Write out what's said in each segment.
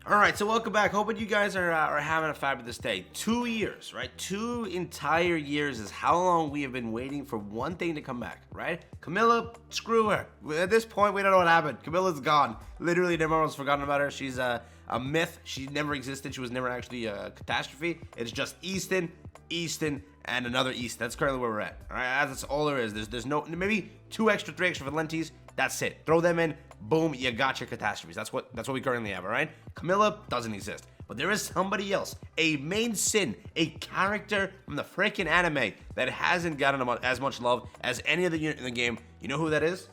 All right, so welcome back. Hoping you guys are having a fabulous day. 2 years, right? 2 entire years is how long we have been waiting for one thing to come back, right? Camilla, screw her. At this point, we don't know what happened. Camilla's gone. Literally, everyone's forgotten about her. She's a myth. She never existed. She was never actually a catastrophe. It's just Easton, and another East. That's currently where we're at. All right, that's all there is. There's no, maybe 3 extra Valentes. That's it. Throw them in. Boom, you got your catastrophes. That's what we currently have, all right? Camilla doesn't exist. But there is somebody else, a main sin, a character from the freaking anime that hasn't gotten as much love as any other unit in the game. You know who that is?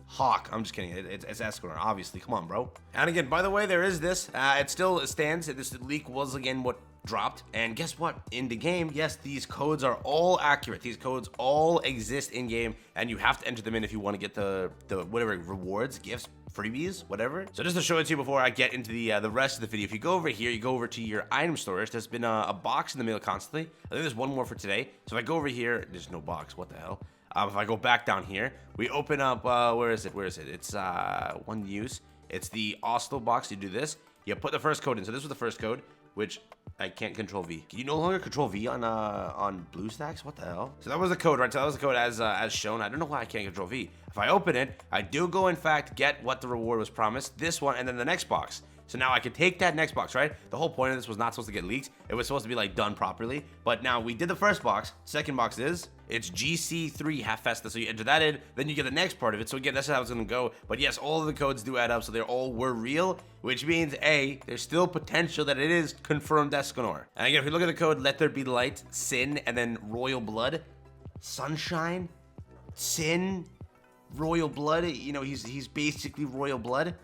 Hawk. I'm just kidding. It's Escanor, obviously. Come on, bro. And again, by the way, there is this. It still stands. This leak was, again, what dropped. And guess what? In the game, yes, these codes are all accurate. These codes all exist in game, and you have to enter them in if you want to get the whatever rewards, gifts, freebies, whatever. So just to show it to you before I get into the rest of the video, if you go over here, you go over to your item storage. There's been a box in the mail constantly. I think there's one more for today. So if I go over here, there's no box. What the hell? If I go back down here, we open up, where is it? It's one use. It's the Oslo box. You do this. You put the first code in. So this was the first code, which I can't control V. Can you no longer control V on BlueStacks? What the hell? So that was the code, right? So that was the code as shown. I don't know why I can't control V. If I open it, I do go, in fact, get what the reward was promised. This one, and then the next box. So now I can take that next box, right? The whole point of this was not supposed to get leaked. It was supposed to be like done properly. But now we did the first box. Second box is, it's GC3 Half Festa. So you enter that in, then you get the next part of it. So again, that's how it's gonna go. But yes, all of the codes do add up. So they all were real, which means A, there's still potential that it is confirmed Escanor. And again, if you look at the code, let there be light, sin, and then royal blood, sunshine, sin, royal blood. You know, he's basically royal blood.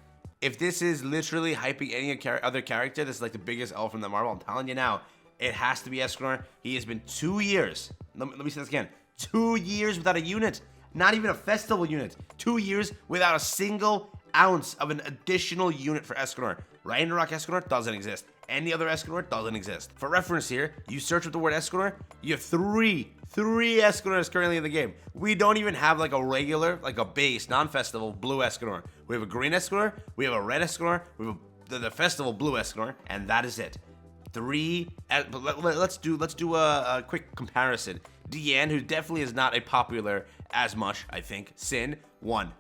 If this is literally hyping any other character, this is like the biggest L from the Marvel. I'm telling you now, it has to be Escanor. He has been 2 years. Let me say this again. 2 years without a unit. Not even a festival unit. 2 years without a single ounce of an additional unit for Escanor. Ragnarok Escanor doesn't exist. Any other Escanor doesn't exist. For reference here, you search with the word Escanor, you have three Escanors currently in the game. We don't even have like a regular, like a base, non-festival blue Escanor. We have a green Escanor, we have a red Escanor, we have the festival blue Escanor, and that is it. Let's do a quick comparison. Deanne, who definitely is not a popular as much, I think. Sin, 1.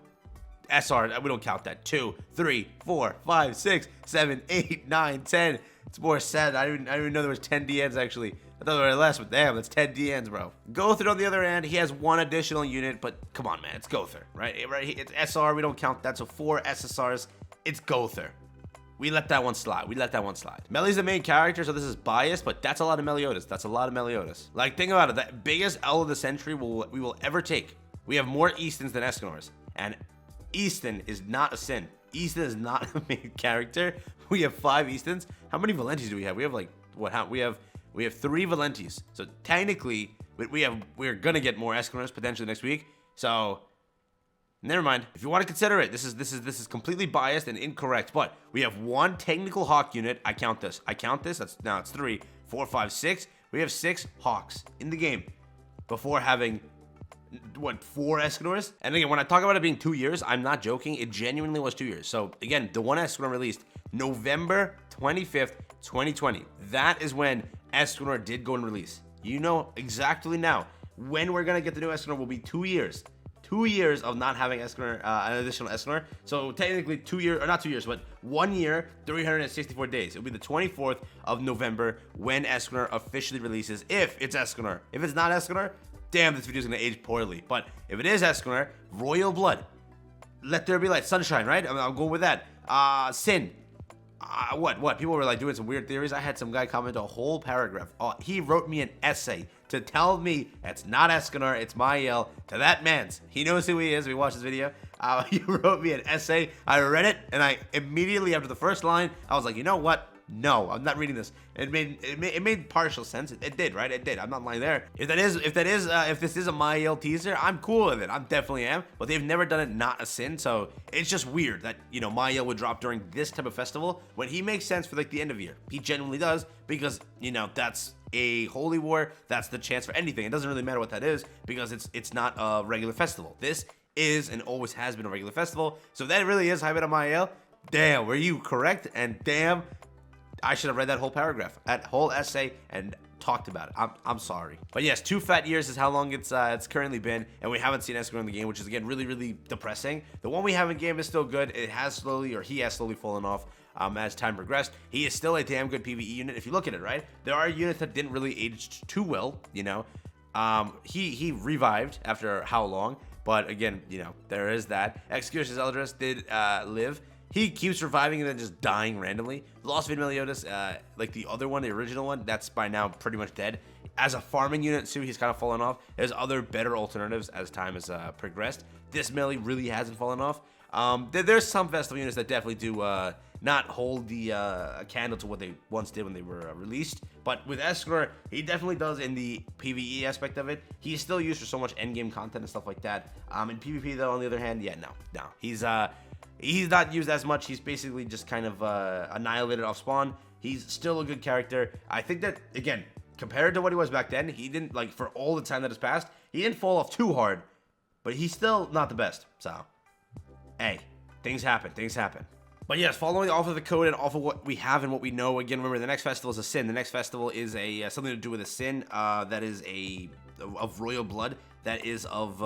SR, we don't count that. 2, 3, 4, 5, 6, 7, 8, 9, 10. It's more sad. I didn't even know there was 10 DNs actually. I thought there were less, but damn, that's 10 DNs, bro. Gother, on the other hand, he has 1 additional unit, but come on, man, it's Gother, right? It's SR, we don't count that, so 4 SSRs. It's Gother. We let that one slide. Melly's the main character, so this is biased, but that's a lot of Meliodas. Like, think about it. The biggest L of the century we will ever take. We have more Eastons than Escanors, and Easton is not a sin. Easton is not a main character. We have 5 Eastons. How many Valentes do we have? We have like what? We have 3 Valentes. So technically, we're gonna get more Escanors potentially next week. So never mind. If you want to consider it, this is completely biased and incorrect. But we have 1 technical Hawk unit. I count this. It's 3, 4, 5, 6. We have 6 Hawks in the game before having 4 Escanors. And again, when I talk about it being 2 years, I'm not joking. It genuinely was 2 years. So again, the one Escanor released November 25th, 2020. That is when Escanor did go and release. You know exactly now when we're gonna get the new Escanor will be 2 years. 2 years of not having Escanor, an additional Escanor. So technically 2 years, or not 2 years, but 1 year, 364 days. It'll be the 24th of November when Escanor officially releases, if it's Escanor. If it's not Escanor, damn, this video's gonna age poorly. But if it is Escanor, royal blood, let there be light, sunshine, right? I'll go with that. Sin. What? People were like doing some weird theories. I had some guy comment a whole paragraph. He wrote me an essay to tell me it's not Escanor, it's Mael. To that man's. He knows who he is. We watched this video. He wrote me an essay. I read it, and I immediately, after the first line, I was like, you know what? No, I'm not reading this. It made partial sense. It did, right? It did. I'm not lying there. If this is a Mael teaser, I'm cool with it. I definitely am. But they've never done it not a sin, so it's just weird that, you know, Mael would drop during this type of festival when he makes sense for like the end of year. He genuinely does, because, you know, that's a holy war. That's the chance for anything. It doesn't really matter what that is, because it's not a regular festival. This is and always has been a regular festival. So if that really is hype on Mael, damn, were you correct? And damn, I should have read that whole paragraph, that whole essay, and talked about it. I'm sorry. But yes, 2 fat years is how long it's currently been, and we haven't seen Escanor in the game, which is, again, really, really depressing. The one we have in game is still good. It has slowly, or he has slowly fallen off as time progressed. He is still a damn good PvE unit if you look at it, right? There are units that didn't really age too well, you know. He revived after how long? But again, you know, there is that. Execution's Eldris did live. He keeps reviving and then just dying randomly. Lost Vid Meliodas, like the other one, the original one, that's by now pretty much dead. As a farming unit too, he's kind of fallen off. There's other better alternatives as time has progressed. This melee really hasn't fallen off. There's some festival units that definitely do not hold the candle to what they once did when they were released. But with Escanor, he definitely does in the PvE aspect of it. He's still used for so much endgame content and stuff like that. In PvP though, on the other hand, yeah, no. He's not used as much. He's basically just kind of annihilated off spawn. He's still a good character. I think that, again, compared to what he was back then, he didn't, like, for all the time that has passed, he didn't fall off too hard. But he's still not the best. So, hey, things happen. But yes, following off of the code and off of what we have and what we know, again, remember, the next festival is a sin. The next festival is a something to do with a sin that is of royal blood, that is of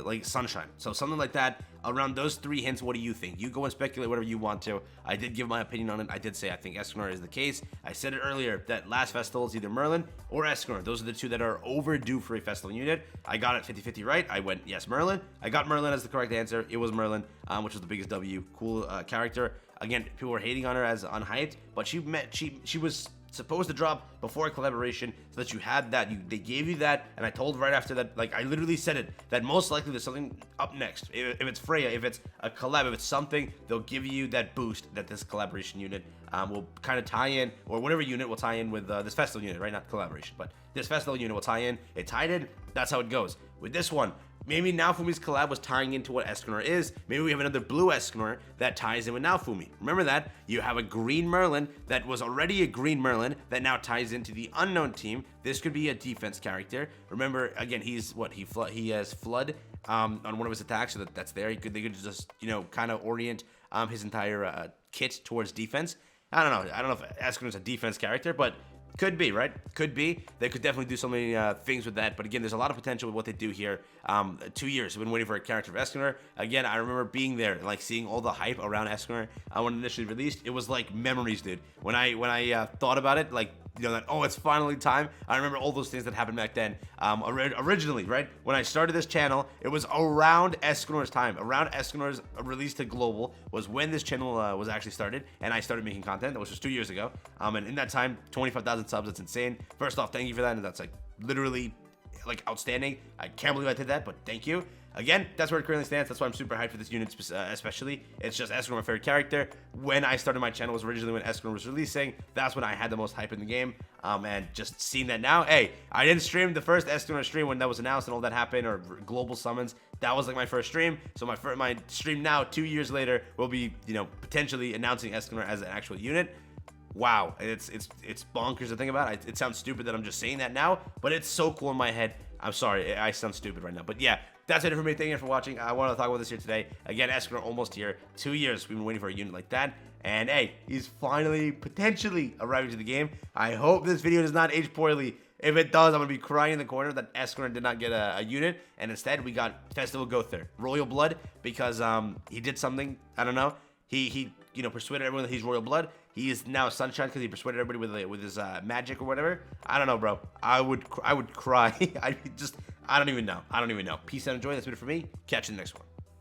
like sunshine. So something like that. Around those 3 hints, what do you think? You go and speculate whatever you want to. I did give my opinion on it. I did say I think Escanor is the case. I said it earlier that last festival is either Merlin or Escanor. Those are the 2 that are overdue for a festival unit. I got it 50-50 right. I went yes, Merlin. I got Merlin as the correct answer. It was Merlin, which was the biggest W. Cool character. Again, people were hating on her as unhyped, but she was supposed to drop before a collaboration so that you had that. They gave you that, and I told right after that, like I literally said it, that most likely there's something up next. If it's Freya, if it's a collab, if it's something, they'll give you that boost that this collaboration unit will kind of tie in, or whatever unit will tie in with this festival unit, right? Not collaboration, but this festival unit will tie in. It tied in. That's how it goes. With this one, maybe Naofumi's collab was tying into what Escanor is. Maybe we have another blue Escanor that ties in with Naofumi. Remember that? You have a green Merlin that was already a green Merlin that now ties into the unknown team. This could be a defense character. Remember, again, he's what? He has Flood on one of his attacks, so that's there. They could just, you know, kind of orient his entire kit towards defense. I don't know if Escanor's a defense character, but could be, right? Could be. They could definitely do so many things with that. But again, there's a lot of potential with what they do here. 2 years. I've been waiting for a character of Escanor. Again, I remember being there, like seeing all the hype around Escanor when it initially released. It was like memories, dude. When I thought about it, like, you know, that, oh, it's finally time. I remember all those things that happened back then. Originally, right? When I started this channel, it was around Escanor's time. Around Escanor's release to global was when this channel was actually started, and I started making content, which was 2 years ago. And in that time, 25,000 subs. That's insane. First off, thank you for that, and that's like literally like outstanding. I can't believe I did that, but thank you. Again, that's where it currently stands. That's why I'm super hyped for this unit, especially. It's just Escanor, my favorite character. When I started my channel was originally when Escanor was releasing. That's when I had the most hype in the game. And just seeing that now, hey, I didn't stream the first Escanor stream when that was announced and all that happened, or global summons. That was like my first stream. So my stream now, 2 years later, will be, you know, potentially announcing Escanor as an actual unit. Wow, it's bonkers to think about. It sounds stupid that I'm just saying that now, but it's so cool in my head. I'm sorry, I sound stupid right now, but yeah, that's it for me. Thank you for watching. I want to talk about this here today. Again, Escanor almost here. 2 years we've been waiting for a unit like that, and hey, he's finally potentially arriving to the game. I hope this video does not age poorly. If it does, I'm gonna be crying in the corner that Escanor did not get a unit, and instead we got Festival Gother, Royal Blood, because he did something. I don't know. He you know, persuaded everyone that he's Royal Blood. He is now Sunshine because he persuaded everybody with his magic or whatever. I don't know, bro. I would cry. I don't even know. Peace out, enjoy. That's it for me. Catch you in the next one.